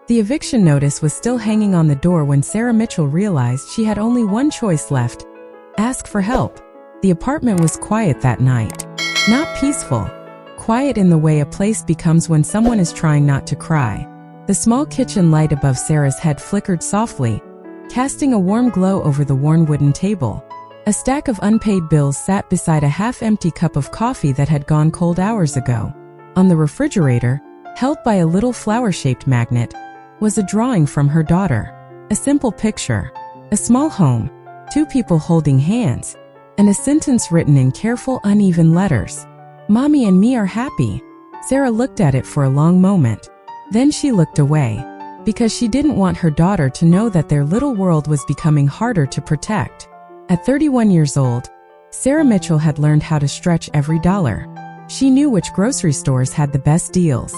The eviction notice was still hanging on the door when Sarah Mitchell realized she had only one choice left: ask for help. The apartment was quiet that night. Not peaceful. Quiet in the way a place becomes when someone is trying not to cry. The small kitchen light above Sarah's head flickered softly, casting a warm glow over the worn wooden table. A stack of unpaid bills sat beside a half-empty cup of coffee that had gone cold hours ago. On the refrigerator, held by a little flower-shaped magnet, was a drawing from her daughter. A simple picture. A small home, 2 people holding hands, and a sentence written in careful, uneven letters. "Mommy and me are happy." Sarah looked at it for a long moment. Then she looked away, because she didn't want her daughter to know that their little world was becoming harder to protect. At 31 years old, Sarah Mitchell had learned how to stretch every dollar. She knew which grocery stores had the best deals.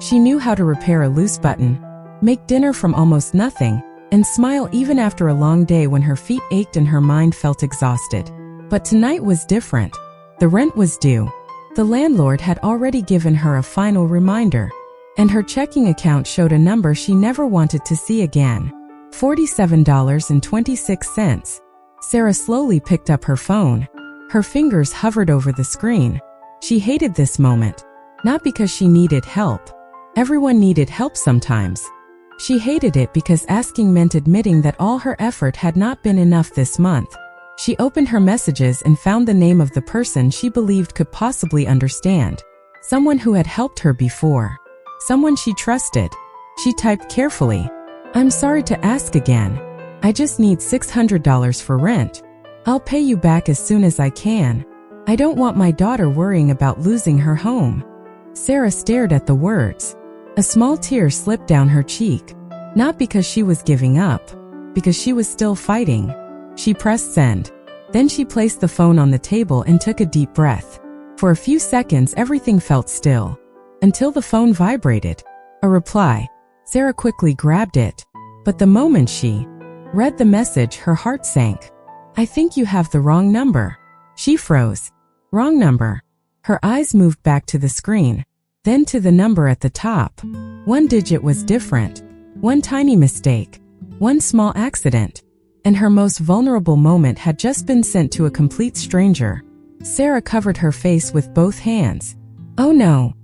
She knew how to repair a loose button, make dinner from almost nothing, and smile even after a long day when her feet ached and her mind felt exhausted. But tonight was different. The rent was due. The landlord had already given her a final reminder, and her checking account showed a number she never wanted to see again: $47.26. Sarah slowly picked up her phone. Her fingers hovered over the screen. She hated this moment, not because she needed help. Everyone needed help sometimes. She hated it because asking meant admitting that all her effort had not been enough this month. She opened her messages and found the name of the person she believed could possibly understand. Someone who had helped her before. Someone she trusted. She typed carefully, "I'm sorry to ask again. I just need $600 for rent. I'll pay you back as soon as I can. I don't want my daughter worrying about losing her home." Sarah stared at the words. A small tear slipped down her cheek. Not because she was giving up, because she was still fighting. She pressed send. Then she placed the phone on the table and took a deep breath. For a few seconds everything felt still, until the phone vibrated. A reply. Sarah quickly grabbed it. But the moment she read the message, her heart sank. "I think you have the wrong number." She froze. Wrong number. Her eyes moved back to the screen, then to the number at the top. One digit was different. One tiny mistake. One small accident. And her most vulnerable moment had just been sent to a complete stranger. Sarah covered her face with both hands. "Oh no."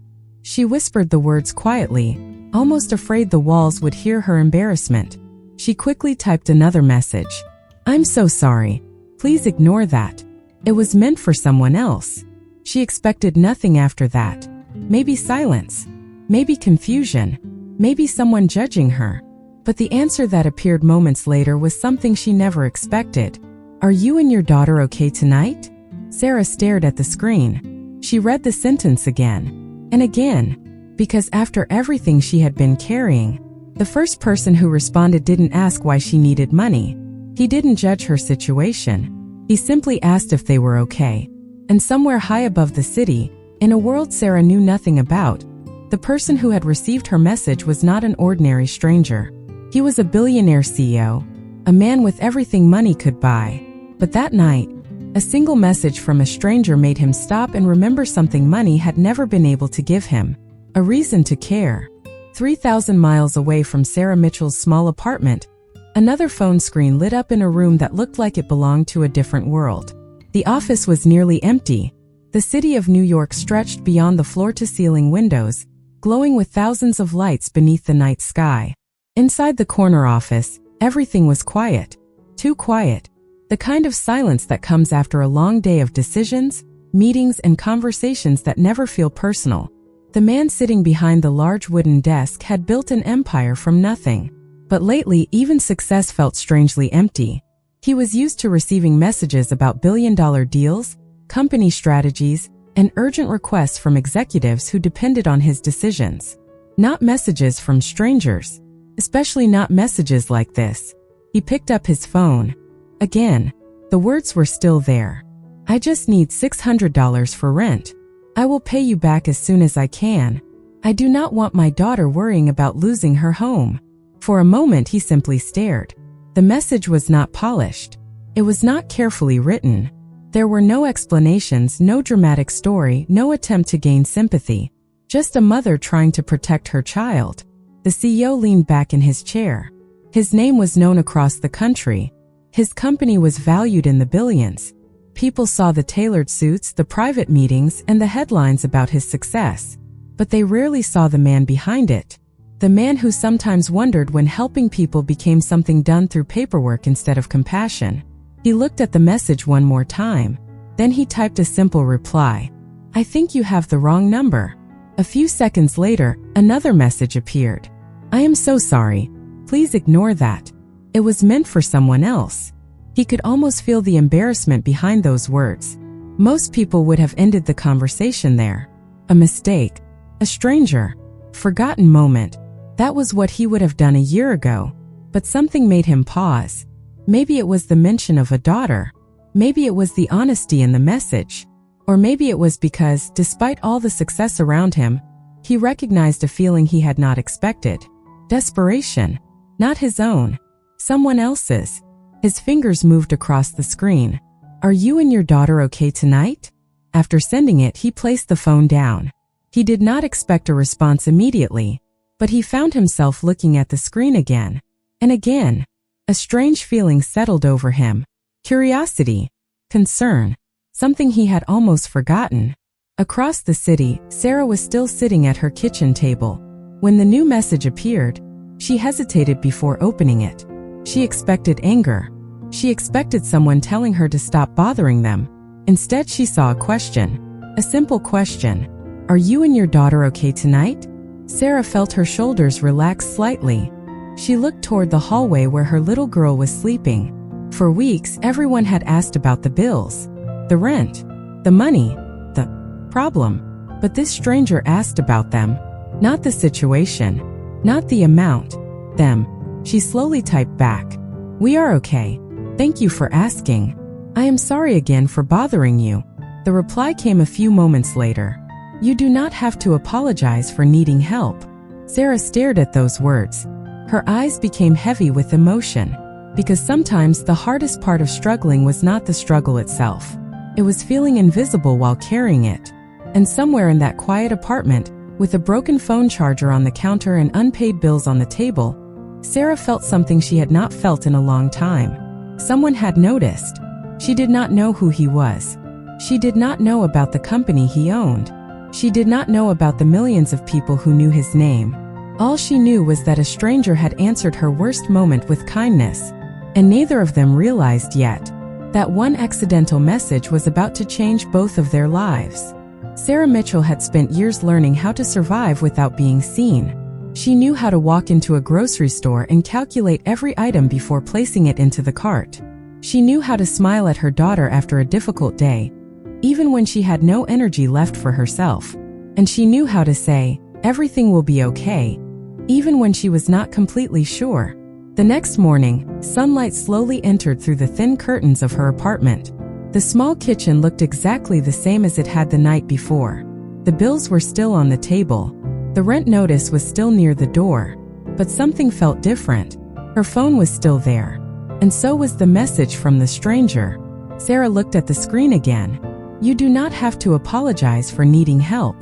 She whispered the words quietly, almost afraid the walls would hear her embarrassment. She quickly typed another message. "I'm so sorry. Please ignore that. It was meant for someone else." She expected nothing after that. Maybe silence. Maybe confusion. Maybe someone judging her. But the answer that appeared moments later was something she never expected. "Are you and your daughter okay tonight?" Sarah stared at the screen. She read the sentence again and again, because after everything she had been carrying, the first person who responded didn't ask why she needed money. He didn't judge her situation. He simply asked if they were okay. And somewhere high above the city, in a world Sarah knew nothing about, the person who had received her message was not an ordinary stranger. He was a billionaire CEO, a man with everything money could buy. But that night, a single message from a stranger made him stop and remember something money had never been able to give him: a reason to care. 3,000 miles away from Sarah Mitchell's small apartment, another phone screen lit up in a room that looked like it belonged to a different world. The office was nearly empty. The city of New York stretched beyond the floor-to-ceiling windows, glowing with thousands of lights beneath the night sky. Inside the corner office, everything was quiet. Too quiet. The kind of silence that comes after a long day of decisions, meetings, and conversations that never feel personal. The man sitting behind the large wooden desk had built an empire from nothing. But lately, even success felt strangely empty. He was used to receiving messages about billion-dollar deals, company strategies, and urgent requests from executives who depended on his decisions. Not messages from strangers. Especially not messages like this. He picked up his phone. Again, the words were still there. "I just need $600 for rent. I will pay you back as soon as I can. I do not want my daughter worrying about losing her home." For a moment he simply stared. The message was not polished. It was not carefully written. There were no explanations, no dramatic story, no attempt to gain sympathy. Just a mother trying to protect her child. The CEO leaned back in his chair. His name was known across the country. His company was valued in the billions. People saw the tailored suits, the private meetings, and the headlines about his success. But they rarely saw the man behind it. The man who sometimes wondered when helping people became something done through paperwork instead of compassion. He looked at the message one more time. Then he typed a simple reply. "I think you have the wrong number." A few seconds later, another message appeared. "I am so sorry. Please ignore that. It was meant for someone else." He could almost feel the embarrassment behind those words. Most people would have ended the conversation there. A mistake. A stranger. Forgotten moment. That was what he would have done a year ago. But something made him pause. Maybe it was the mention of a daughter. Maybe it was the honesty in the message. Or maybe it was because, despite all the success around him, he recognized a feeling he had not expected. Desperation. Not his own. Someone else's. His fingers moved across the screen. "Are you and your daughter okay tonight?" After sending it, he placed the phone down. He did not expect a response immediately, but he found himself looking at the screen again and again. A strange feeling settled over him. Curiosity. Concern. Something he had almost forgotten. Across the city, Sarah was still sitting at her kitchen table. When the new message appeared, she hesitated before opening it. She expected anger. She expected someone telling her to stop bothering them. Instead, she saw a question. A simple question. "Are you and your daughter okay tonight?" Sarah felt her shoulders relax slightly. She looked toward the hallway where her little girl was sleeping. For weeks, everyone had asked about the bills, the rent, the money, the problem. But this stranger asked about them. Not the situation. Not the amount. Them. She slowly typed back. "We are okay. Thank you for asking. I am sorry again for bothering you." The reply came a few moments later. "You do not have to apologize for needing help." Sarah stared at those words. Her eyes became heavy with emotion. Because sometimes the hardest part of struggling was not the struggle itself. It was feeling invisible while carrying it. And somewhere in that quiet apartment, with a broken phone charger on the counter and unpaid bills on the table, Sarah felt something she had not felt in a long time. Someone had noticed. She did not know who he was. She did not know about the company he owned. She did not know about the millions of people who knew his name. All she knew was that a stranger had answered her worst moment with kindness. And neither of them realized yet that one accidental message was about to change both of their lives. Sarah Mitchell had spent years learning how to survive without being seen. She knew how to walk into a grocery store and calculate every item before placing it into the cart. She knew how to smile at her daughter after a difficult day, even when she had no energy left for herself. And she knew how to say, "Everything will be okay," even when she was not completely sure. The next morning, sunlight slowly entered through the thin curtains of her apartment. The small kitchen looked exactly the same as it had the night before. The bills were still on the table. The rent notice was still near the door. But something felt different. Her phone was still there. And so was the message from the stranger. Sarah looked at the screen again. "You do not have to apologize for needing help."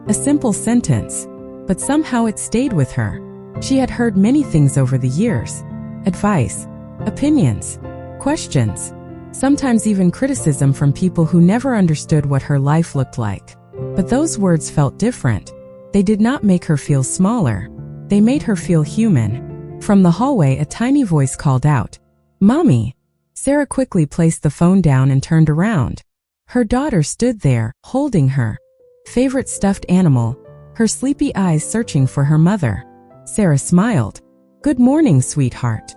A simple sentence. But somehow it stayed with her. She had heard many things over the years. Advice, opinions, questions, sometimes even criticism from people who never understood what her life looked like. But those words felt different. They did not make her feel smaller. They made her feel human. From the hallway, a tiny voice called out, "Mommy." Sarah quickly placed the phone down and turned around. Her daughter stood there, holding her favorite stuffed animal, her sleepy eyes searching for her mother. Sarah smiled. "Good morning, sweetheart."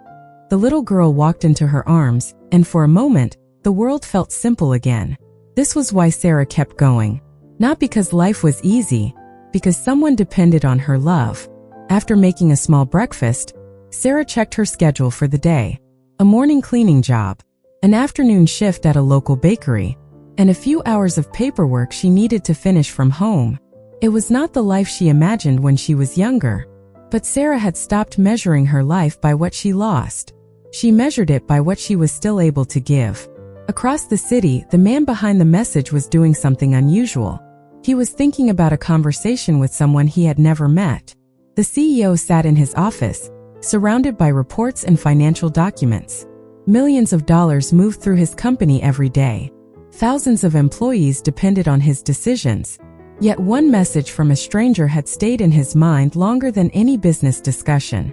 The little girl walked into her arms, and for a moment, the world felt simple again. This was why Sarah kept going. Not because life was easy, because someone depended on her love. After making a small breakfast, Sarah checked her schedule for the day. A morning cleaning job, an afternoon shift at a local bakery, and a few hours of paperwork she needed to finish from home. It was not the life she imagined when she was younger. But Sarah had stopped measuring her life by what she lost. She measured it by what she was still able to give. Across the city, the man behind the message was doing something unusual. He was thinking about a conversation with someone he had never met. The CEO sat in his office, surrounded by reports and financial documents. Millions of dollars moved through his company every day. Thousands of employees depended on his decisions. Yet one message from a stranger had stayed in his mind longer than any business discussion.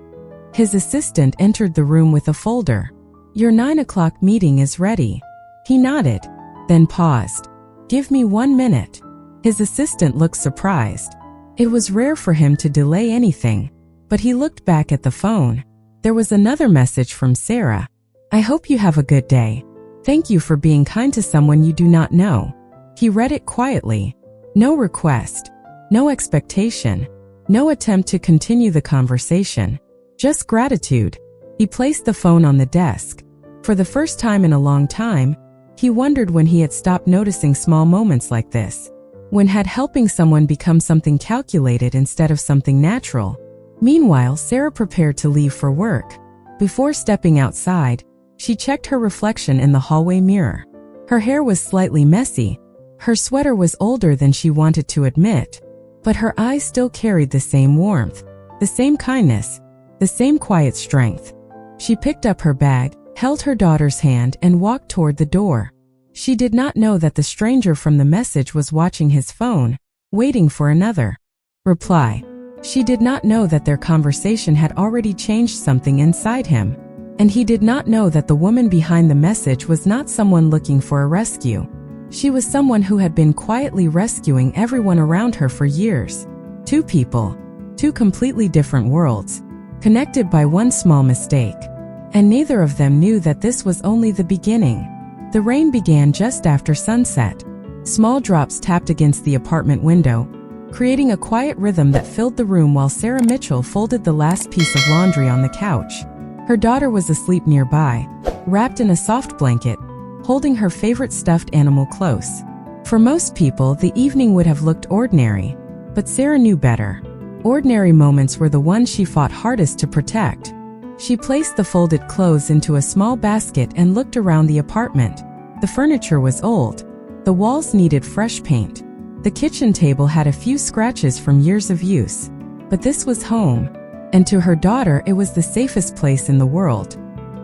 His assistant entered the room with a folder. "Your 9 o'clock meeting is ready." He nodded, then paused. "Give me 1 minute." His assistant looked surprised. It was rare for him to delay anything, but he looked back at the phone. There was another message from Sarah. "I hope you have a good day. Thank you for being kind to someone you do not know." He read it quietly. No request, no expectation, no attempt to continue the conversation. Just gratitude. He placed the phone on the desk. For the first time in a long time, he wondered when he had stopped noticing small moments like this. When had helping someone become something calculated instead of something natural? Meanwhile, Sarah prepared to leave for work. Before stepping outside, she checked her reflection in the hallway mirror. Her hair was slightly messy. Her sweater was older than she wanted to admit, but her eyes still carried the same warmth, the same kindness, the same quiet strength. She picked up her bag, held her daughter's hand, and walked toward the door. She did not know that the stranger from the message was watching his phone, waiting for another reply. She did not know that their conversation had already changed something inside him. And he did not know that the woman behind the message was not someone looking for a rescue. She was someone who had been quietly rescuing everyone around her for years. Two people, two completely different worlds, connected by one small mistake. And neither of them knew that this was only the beginning. The rain began just after sunset. Small drops tapped against the apartment window, creating a quiet rhythm that filled the room while Sarah Mitchell folded the last piece of laundry on the couch. Her daughter was asleep nearby, wrapped in a soft blanket, holding her favorite stuffed animal close. For most people, the evening would have looked ordinary, but Sarah knew better. Ordinary moments were the ones she fought hardest to protect. She placed the folded clothes into a small basket and looked around the apartment. The furniture was old. The walls needed fresh paint. The kitchen table had a few scratches from years of use. But this was home, and to her daughter it was the safest place in the world.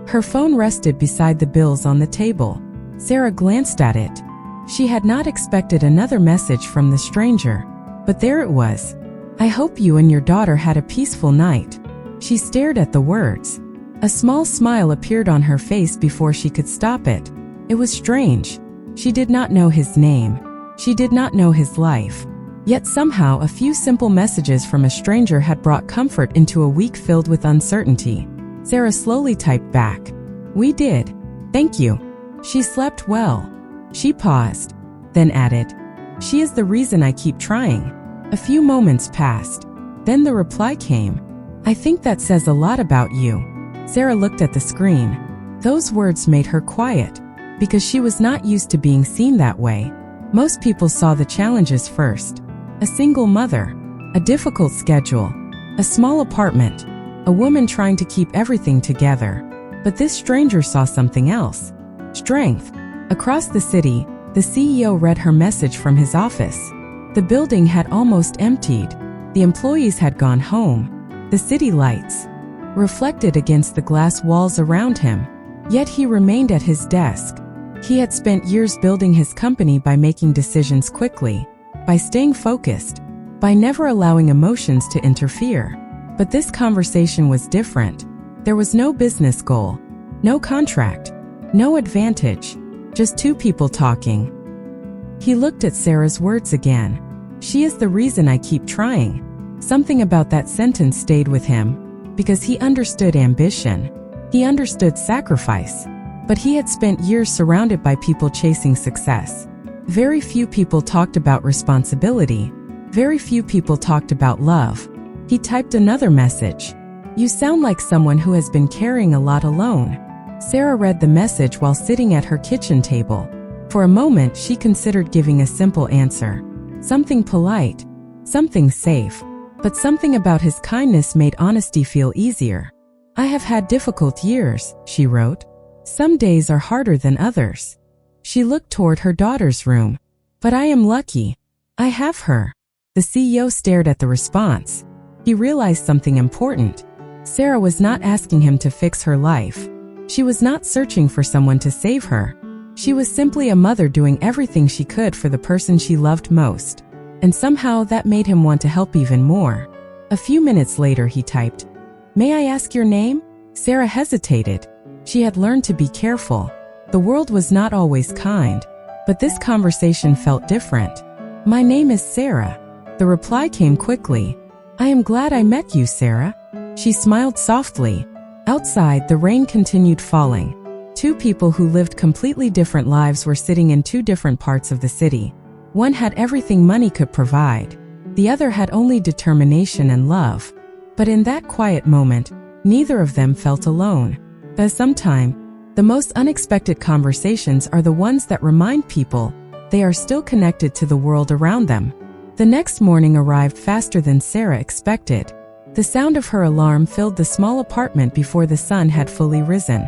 Her phone rested beside the bills on the table. Sarah glanced at it. She had not expected another message from the stranger, but there it was. "I hope you and your daughter had a peaceful night." She stared at the words. A small smile appeared on her face before she could stop it. It was strange. She did not know his name. She did not know his life. Yet somehow a few simple messages from a stranger had brought comfort into a week filled with uncertainty. Sarah slowly typed back, "We did. Thank you. She slept well." She paused, then added, "She is the reason I keep trying." A few moments passed. Then the reply came, "I think that says a lot about you." Sarah looked at the screen. Those words made her quiet, because she was not used to being seen that way. Most people saw the challenges first. A single mother, a difficult schedule, a small apartment, a woman trying to keep everything together. But this stranger saw something else. Strength. Across the city, the CEO read her message from his office. The building had almost emptied. The employees had gone home. The city lights reflected against the glass walls around him. Yet he remained at his desk. He had spent years building his company by making decisions quickly, by staying focused, by never allowing emotions to interfere. But this conversation was different. There was no business goal, no contract, no advantage, just two people talking. He looked at Sarah's words again. "She is the reason I keep trying." Something about that sentence stayed with him, because he understood ambition. He understood sacrifice. But he had spent years surrounded by people chasing success. Very few people talked about responsibility. Very few people talked about love. He typed another message. "You sound like someone who has been carrying a lot alone." Sarah read the message while sitting at her kitchen table. For a moment, she considered giving a simple answer. Something polite, something safe. But something about his kindness made honesty feel easier. "I have had difficult years," she wrote. "Some days are harder than others." She looked toward her daughter's room. "But I am lucky. I have her." The CEO stared at the response. he realized something important. Sarah was not asking him to fix her life. She was not searching for someone to save her. She was simply a mother doing everything she could for the person she loved most. And somehow that made him want to help even more. A few minutes later he typed, "May I ask your name?" Sarah hesitated. She had learned to be careful. The world was not always kind, but this conversation felt different. "My name is Sarah." The reply came quickly. "I am glad I met you, Sarah." She smiled softly. Outside, the rain continued falling. Two people who lived completely different lives were sitting in two different parts of the city. One had everything money could provide. The other had only determination and love. But in that quiet moment, neither of them felt alone. But sometimes, the most unexpected conversations are the ones that remind people they are still connected to the world around them. The next morning arrived faster than Sarah expected. The sound of her alarm filled the small apartment before the sun had fully risen.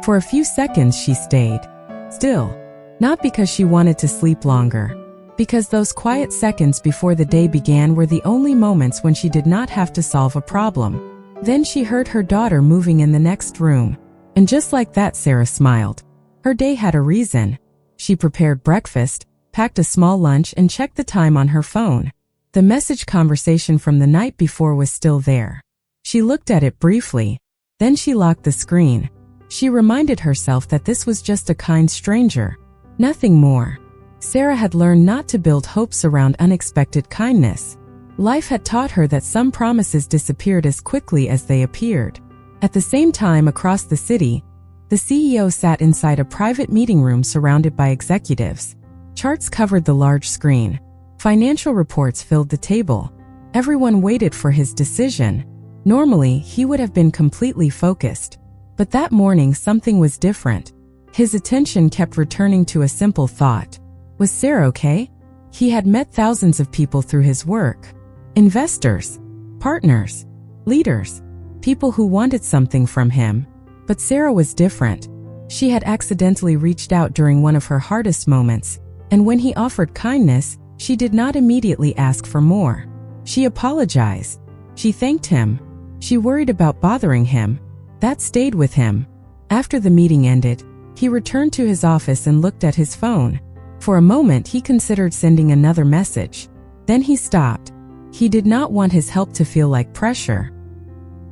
For a few seconds she stayed still, not because she wanted to sleep longer, because those quiet seconds before the day began were the only moments when she did not have to solve a problem. Then she heard her daughter moving in the next room. And just like that, Sarah smiled. Her day had a reason. She prepared breakfast, packed a small lunch, and checked the time on her phone. The message conversation from the night before was still there. She looked at it briefly. Then she locked the screen. She reminded herself that this was just a kind stranger. Nothing more. Sarah had learned not to build hopes around unexpected kindness. Life had taught her that some promises disappeared as quickly as they appeared. At the same time, across the city, the CEO sat inside a private meeting room surrounded by executives. Charts covered the large screen. Financial reports filled the table. Everyone waited for his decision. Normally, he would have been completely focused. But that morning, something was different. His attention kept returning to a simple thought. Was Sarah okay? He had met thousands of people through his work. Investors, partners, leaders, people who wanted something from him. But Sarah was different. She had accidentally reached out during one of her hardest moments, and when he offered kindness, she did not immediately ask for more. She apologized. She thanked him. She worried about bothering him. That stayed with him. After the meeting ended, he returned to his office and looked at his phone. For a moment, he considered sending another message. Then he stopped. He did not want his help to feel like pressure.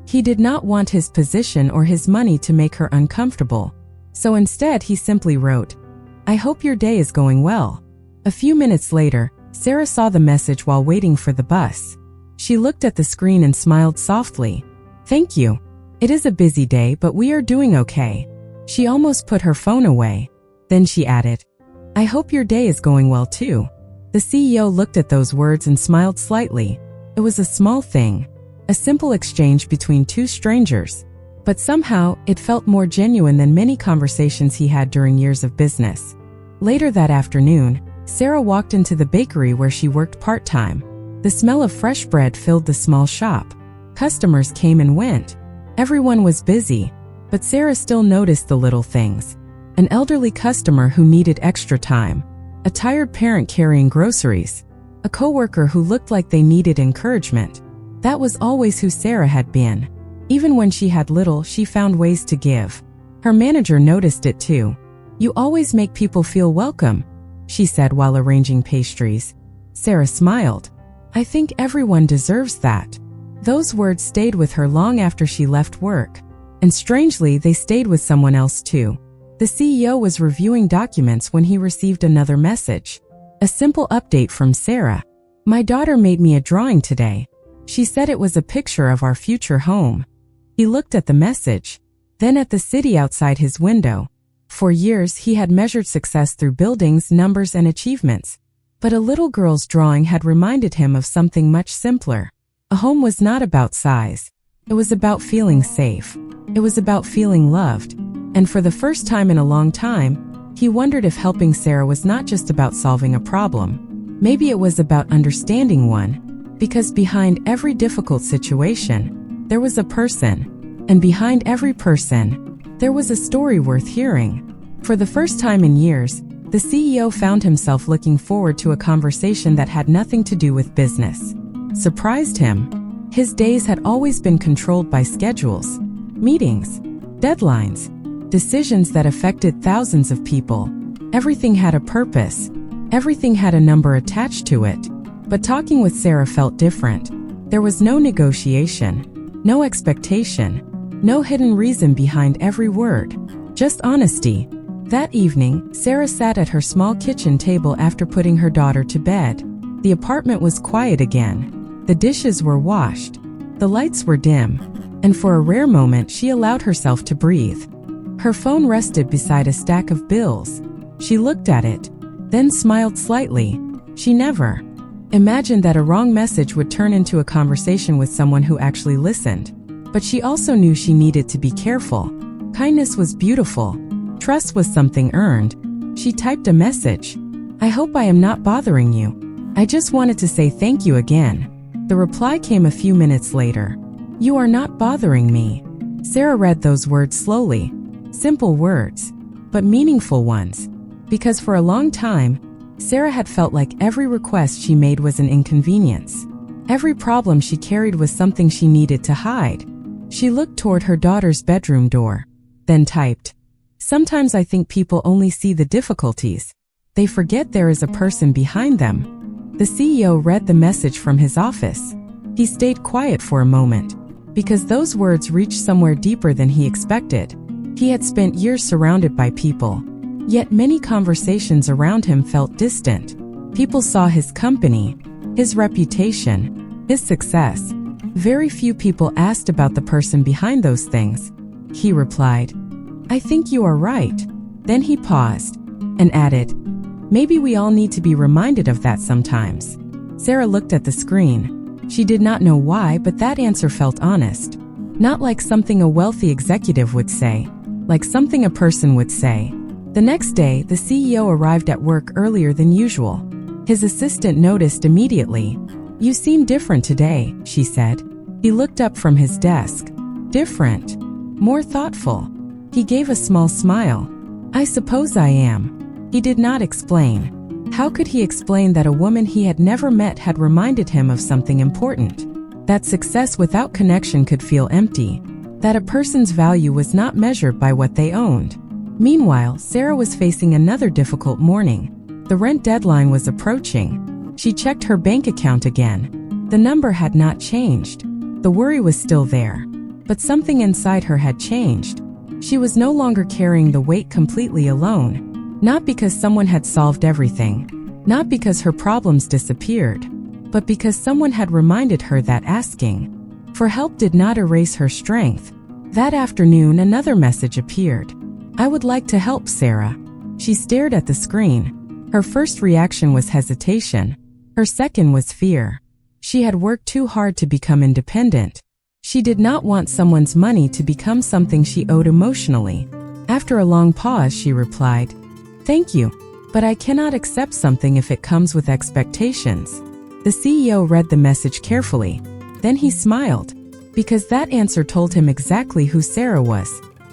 He did not want his position or his money to make her uncomfortable. So instead, he simply wrote, "I hope your day is going well." A few minutes later, Sarah saw the message while waiting for the bus. She looked at the screen and smiled softly. "Thank you. It is a busy day, but we are doing okay." She almost put her phone away. Then she added, "I hope your day is going well too." The CEO looked at those words and smiled slightly. It was a small thing, a simple exchange between two strangers. But somehow, it felt more genuine than many conversations he had during years of business. Later that afternoon, Sarah walked into the bakery where she worked part-time. The smell of fresh bread filled the small shop. Customers came and went. Everyone was busy, but Sarah still noticed the little things. An elderly customer who needed extra time. A tired parent carrying groceries. A coworker who looked like they needed encouragement. That was always who Sarah had been. Even when she had little, she found ways to give. Her manager noticed it too. "You always make people feel welcome," she said while arranging pastries. Sarah smiled. "I think everyone deserves that." Those words stayed with her long after she left work. And strangely, they stayed with someone else too. The CEO was reviewing documents when he received another message. A simple update from Sarah. "My daughter made me a drawing today. She said it was a picture of our future home." He looked at the message, then at the city outside his window. For years, he had measured success through buildings, numbers, and achievements. But a little girl's drawing had reminded him of something much simpler. A home was not about size. It was about feeling safe. It was about feeling loved. And for the first time in a long time, he wondered if helping Sarah was not just about solving a problem. Maybe it was about understanding one. Because behind every difficult situation, there was a person. And behind every person, there was a story worth hearing. For the first time in years, the CEO found himself looking forward to a conversation that had nothing to do with business. Surprised him. His days had always been controlled by schedules, meetings, deadlines, decisions that affected thousands of people. Everything had a purpose. Everything had a number attached to it. But talking with Sarah felt different. There was no negotiation, no expectation, no hidden reason behind every word. Just honesty. That evening, Sarah sat at her small kitchen table after putting her daughter to bed. The apartment was quiet again. The dishes were washed. The lights were dim. And for a rare moment, she allowed herself to breathe. Her phone rested beside a stack of bills. She looked at it, then smiled slightly. She never imagined that a wrong message would turn into a conversation with someone who actually listened. But she also knew she needed to be careful. Kindness was beautiful. Trust was something earned. She typed a message. "I hope I am not bothering you. I just wanted to say thank you again." The reply came a few minutes later. "You are not bothering me." Sarah read those words slowly. Simple words, but meaningful ones. Because for a long time, Sarah had felt like every request she made was an inconvenience. Every problem she carried was something she needed to hide. She looked toward her daughter's bedroom door, then typed, "Sometimes I think people only see the difficulties. They forget there is a person behind them." The CEO read the message from his office. He stayed quiet for a moment, because those words reached somewhere deeper than he expected. He had spent years surrounded by people, yet many conversations around him felt distant. People saw his company, his reputation, his success. Very few people asked about the person behind those things. He replied, "I think you are right." Then he paused and added, "Maybe we all need to be reminded of that sometimes." Sarah looked at the screen. She did not know why, but that answer felt honest. Not like something a wealthy executive would say, like something a person would say. The next day, the CEO arrived at work earlier than usual. His assistant noticed immediately. "You seem different today," she said. He looked up from his desk. "Different? More thoughtful?" He gave a small smile. "I suppose I am." He did not explain. How could he explain that a woman he had never met had reminded him of something important? That success without connection could feel empty. That a person's value was not measured by what they owned. Meanwhile, Sarah was facing another difficult morning. The rent deadline was approaching. She checked her bank account again. The number had not changed. The worry was still there. But something inside her had changed. She was no longer carrying the weight completely alone. Not because someone had solved everything. Not because her problems disappeared. But because someone had reminded her that asking for help did not erase her strength. That afternoon, another message appeared. "I would like to help, Sarah." She stared at the screen. Her first reaction was hesitation. Her second was fear. She had worked too hard to become independent. She did not want someone's money to become something she owed emotionally. After a long pause, she replied, "Thank you, but I cannot accept something if it comes with expectations." The CEO read the message carefully. Then he smiled, because that answer told him exactly who Sarah was.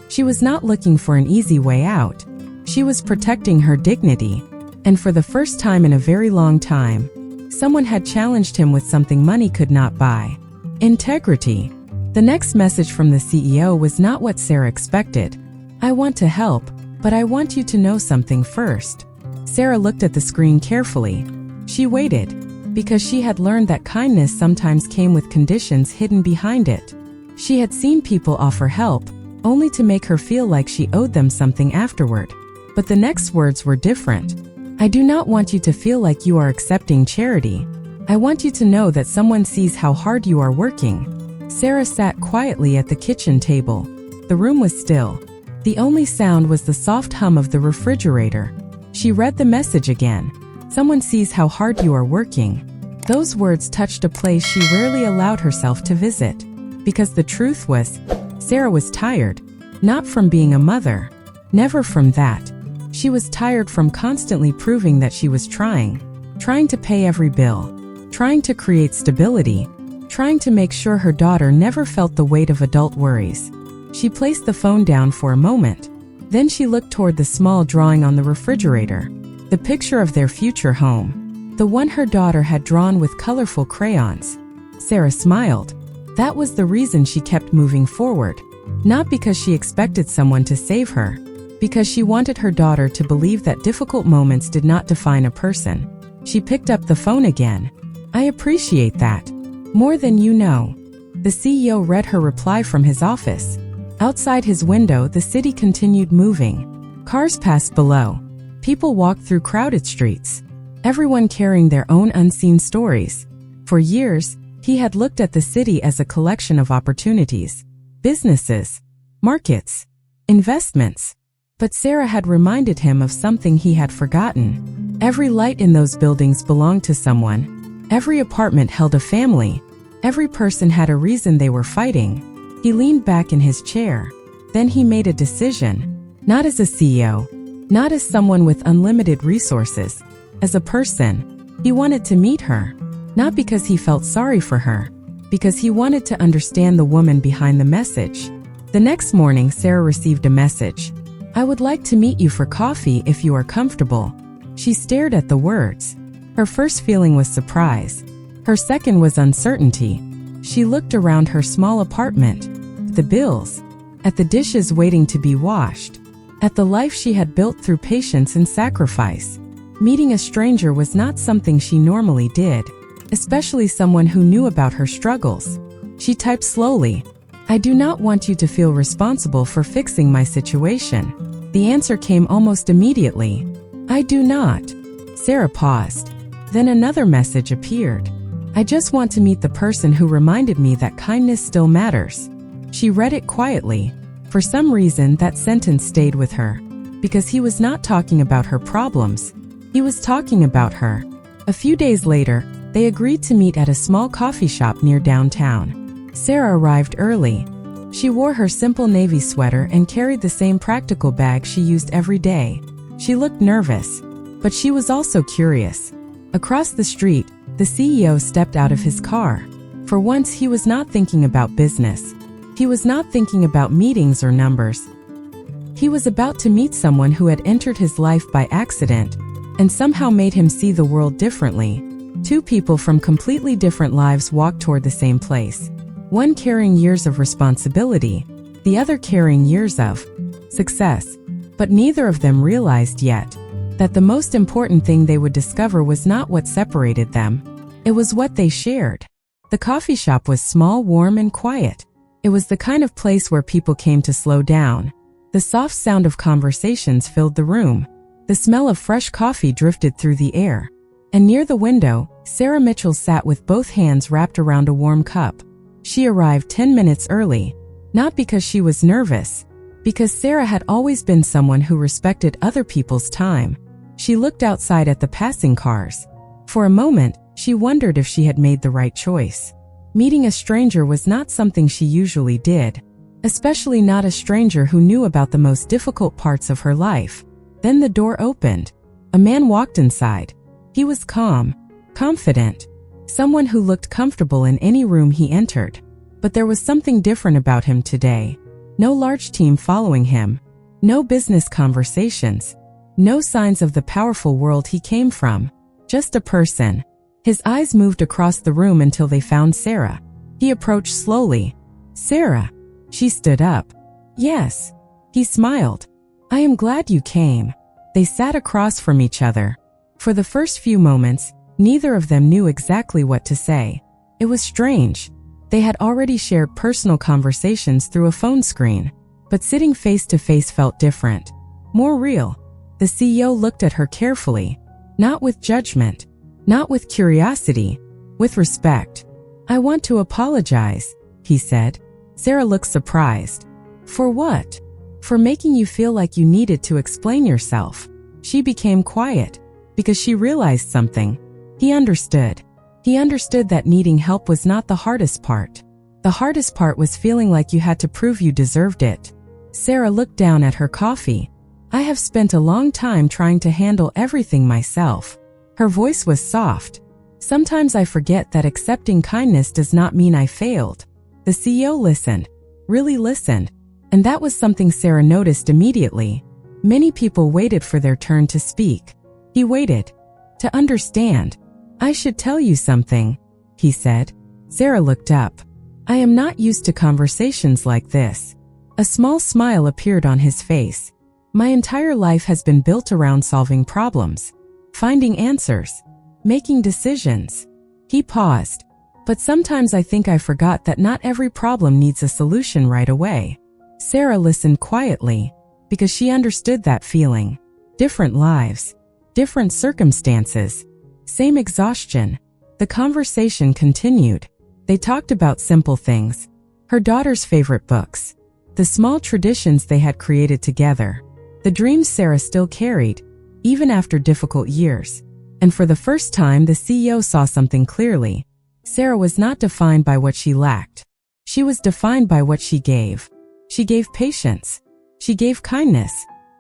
She was not looking for an easy way out. She was protecting her dignity. And for the first time in a very long time, someone had challenged him with something money could not buy: integrity. The next message from the CEO was not what Sarah expected. "I want to help, but I want you to know something first." Sarah looked at the screen carefully. She waited, because she had learned that kindness sometimes came with conditions hidden behind it. She had seen people offer help, only to make her feel like she owed them something afterward. But the next words were different. "I do not want you to feel like you are accepting charity. I want you to know that someone sees how hard you are working." Sarah sat quietly at the kitchen table. The room was still. The only sound was the soft hum of the refrigerator. She read the message again. "Someone sees how hard you are working." Those words touched a place she rarely allowed herself to visit. Because the truth was, Sarah was tired. Not from being a mother. Never from that. She was tired from constantly proving that she was trying. Trying to pay every bill. Trying to create stability. Trying to make sure her daughter never felt the weight of adult worries. She placed the phone down for a moment. Then she looked toward the small drawing on the refrigerator. The picture of their future home. The one her daughter had drawn with colorful crayons. Sarah smiled. That was the reason she kept moving forward. Not because she expected someone to save her, because she wanted her daughter to believe that difficult moments did not define a person. She picked up the phone again. "I appreciate that. More than you know." The CEO read her reply from his office. Outside his window, the city continued moving. Cars passed below. People walked through crowded streets, everyone carrying their own unseen stories. For years, he had looked at the city as a collection of opportunities, businesses, markets, investments. But Sarah had reminded him of something he had forgotten. Every light in those buildings belonged to someone. Every apartment held a family. Every person had a reason they were fighting. He leaned back in his chair. Then he made a decision. Not as a CEO, not as someone with unlimited resources. As a person, he wanted to meet her. Not because he felt sorry for her, because he wanted to understand the woman behind the message. The next morning, Sarah received a message. "I would like to meet you for coffee if you are comfortable." She stared at the words. Her first feeling was surprise. Her second was uncertainty. She looked around her small apartment, at the bills, at the dishes waiting to be washed, at the life she had built through patience and sacrifice. Meeting a stranger was not something she normally did, especially someone who knew about her struggles. She typed slowly, "I do not want you to feel responsible for fixing my situation." The answer came almost immediately. "I do not." Sarah paused. Then another message appeared. "I just want to meet the person who reminded me that kindness still matters." She read it quietly. For some reason, that sentence stayed with her. Because he was not talking about her problems. He was talking about her. A few days later, they agreed to meet at a small coffee shop near downtown. Sarah arrived early. She wore her simple navy sweater and carried the same practical bag she used every day. She looked nervous, but she was also curious. Across the street, the CEO stepped out of his car. For once, he was not thinking about business. He was not thinking about meetings or numbers. He was about to meet someone who had entered his life by accident and somehow made him see the world differently. Two people from completely different lives walked toward the same place. One carrying years of responsibility, the other carrying years of success. But neither of them realized yet that the most important thing they would discover was not what separated them. It was what they shared. The coffee shop was small, warm, and quiet. It was the kind of place where people came to slow down. The soft sound of conversations filled the room. The smell of fresh coffee drifted through the air. And near the window, Sarah Mitchell sat with both hands wrapped around a warm cup. She arrived 10 minutes early, not because she was nervous, because Sarah had always been someone who respected other people's time. She looked outside at the passing cars. For a moment, she wondered if she had made the right choice. Meeting a stranger was not something she usually did, especially not a stranger who knew about the most difficult parts of her life. Then the door opened. A man walked inside. He was calm, confident, someone who looked comfortable in any room he entered. But there was something different about him today. No large team following him. No business conversations. No signs of the powerful world he came from. Just a person. His eyes moved across the room until they found Sarah. He approached slowly. "Sarah." She stood up. "Yes." He smiled. "I am glad you came." They sat across from each other. For the first few moments, neither of them knew exactly what to say. It was strange. They had already shared personal conversations through a phone screen, but sitting face to face felt different, more real. The CEO looked at her carefully, not with judgment, not with curiosity, with respect. "I want to apologize," he said. Sarah looked surprised. "For what?" "For making you feel like you needed to explain yourself." She became quiet, because she realized something. He understood. He understood that needing help was not the hardest part. The hardest part was feeling like you had to prove you deserved it. Sarah looked down at her coffee. "I have spent a long time trying to handle everything myself." Her voice was soft. "Sometimes I forget that accepting kindness does not mean I failed." The CEO listened, really listened, and that was something Sarah noticed immediately. Many people waited for their turn to speak. He waited. To understand. "I should tell you something," he said. Sarah looked up. I am not used to conversations like this. A small smile appeared on his face. My entire life has been built around solving problems, finding answers, making decisions. He paused. But sometimes I think I forgot that not every problem needs a solution right away. Sarah listened quietly, because she understood that feeling. Different lives, different circumstances, same exhaustion. The conversation continued. They talked about simple things, her daughter's favorite books, the small traditions they had created together, the dreams Sarah still carried, even after difficult years. And for the first time, the CEO saw something clearly. Sarah was not defined by what she lacked. She was defined by what she gave. She gave patience. She gave kindness.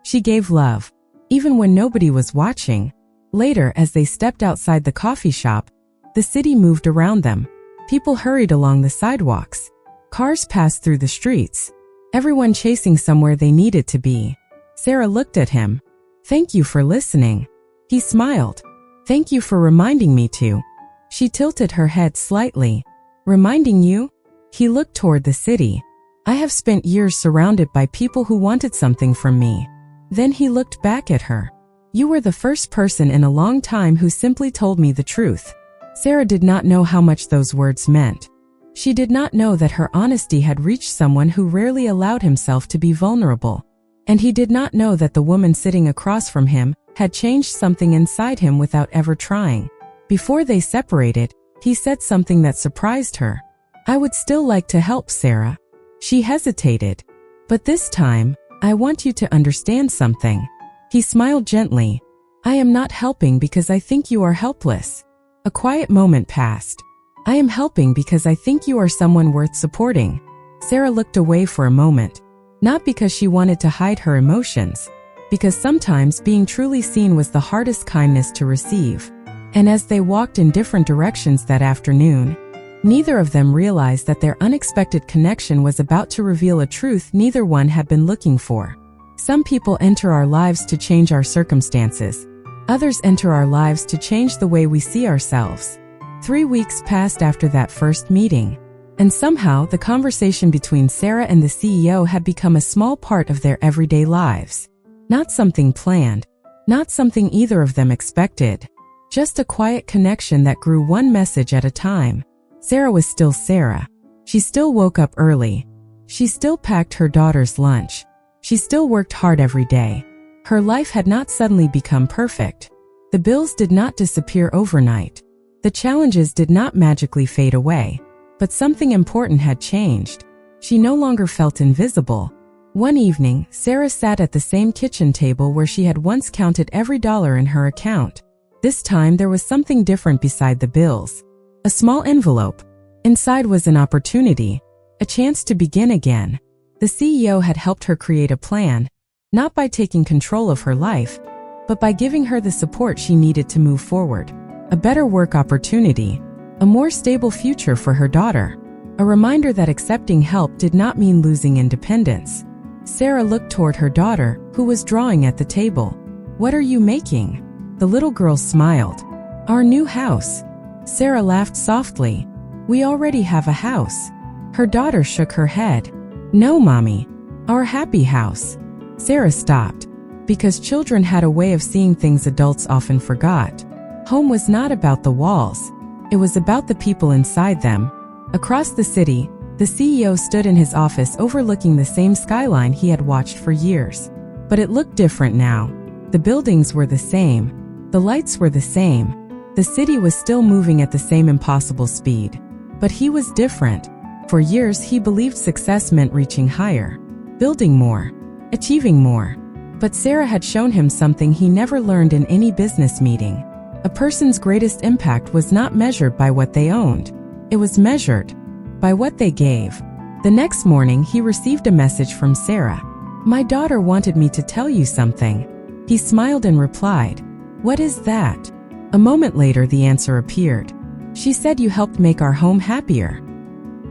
She gave love, even when nobody was watching. Later, as they stepped outside the coffee shop, the city moved around them. People hurried along the sidewalks. Cars passed through the streets, everyone chasing somewhere they needed to be. Sarah looked at him. Thank you for listening. He smiled. Thank you for reminding me to. She tilted her head slightly. Reminding you? He looked toward the city. I have spent years surrounded by people who wanted something from me. Then he looked back at her. You were the first person in a long time who simply told me the truth. Sarah did not know how much those words meant. She did not know that her honesty had reached someone who rarely allowed himself to be vulnerable. And he did not know that the woman sitting across from him had changed something inside him without ever trying. Before they separated, he said something that surprised her. I would still like to help, Sarah. She hesitated. But this time, I want you to understand something. He smiled gently. I am not helping because I think you are helpless. A quiet moment passed. I am helping because I think you are someone worth supporting. Sarah looked away for a moment. Not because she wanted to hide her emotions, because sometimes being truly seen was the hardest kindness to receive. And as they walked in different directions that afternoon, neither of them realized that their unexpected connection was about to reveal a truth neither one had been looking for. Some people enter our lives to change our circumstances. Others enter our lives to change the way we see ourselves. 3 weeks passed after that first meeting, and somehow the conversation between Sarah and the CEO had become a small part of their everyday lives. Not something planned, not something either of them expected. Just a quiet connection that grew one message at a time. Sarah was still Sarah. She still woke up early. She still packed her daughter's lunch. She still worked hard every day. Her life had not suddenly become perfect. The bills did not disappear overnight. The challenges did not magically fade away. But something important had changed. She no longer felt invisible. One evening, Sarah sat at the same kitchen table where she had once counted every dollar in her account. This time there was something different beside the bills. A small envelope. Inside was an opportunity, a chance to begin again. The CEO had helped her create a plan, not by taking control of her life, but by giving her the support she needed to move forward. A better work opportunity, a more stable future for her daughter. A reminder that accepting help did not mean losing independence. Sarah looked toward her daughter, who was drawing at the table. What are you making? The little girl smiled. Our new house. Sarah laughed softly. We already have a house. Her daughter shook her head. No, Mommy. Our happy house. Sarah stopped, because children had a way of seeing things adults often forgot. Home was not about the walls. It was about the people inside them. Across the city, the CEO stood in his office overlooking the same skyline he had watched for years. But it looked different now. The buildings were the same. The lights were the same. The city was still moving at the same impossible speed. But he was different. For years he believed success meant reaching higher, building more, achieving more. But Sarah had shown him something he never learned in any business meeting. A person's greatest impact was not measured by what they owned. It was measured by what they gave. The next morning he received a message from Sarah. My daughter wanted me to tell you something. He smiled and replied, What is that? A moment later the answer appeared. She said you helped make our home happier.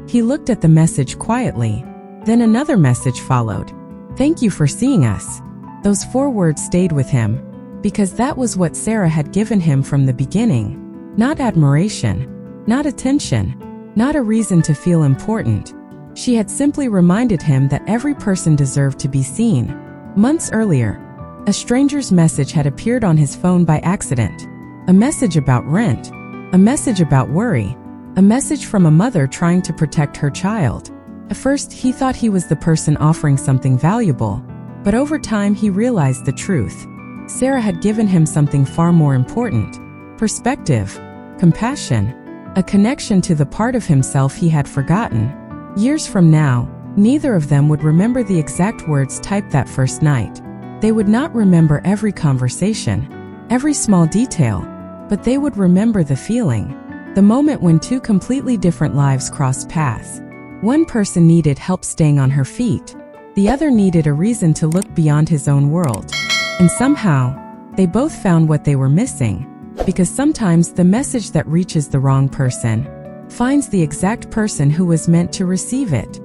He looked at the message quietly. Then another message followed. Thank you for seeing us. Those 4 words stayed with him, because that was what Sarah had given him from the beginning. Not admiration, not attention, not a reason to feel important. She had simply reminded him that every person deserved to be seen. Months earlier, a stranger's message had appeared on his phone by accident. A message about rent, a message about worry, a message from a mother trying to protect her child. At first, he thought he was the person offering something valuable, but over time he realized the truth. Sarah had given him something far more important: perspective, compassion, a connection to the part of himself he had forgotten. Years from now, neither of them would remember the exact words typed that first night. They would not remember every conversation, every small detail, but they would remember the feeling, the moment when two completely different lives crossed paths. One person needed help staying on her feet, the other needed a reason to look beyond his own world. And somehow, they both found what they were missing, because sometimes the message that reaches the wrong person finds the exact person who was meant to receive it.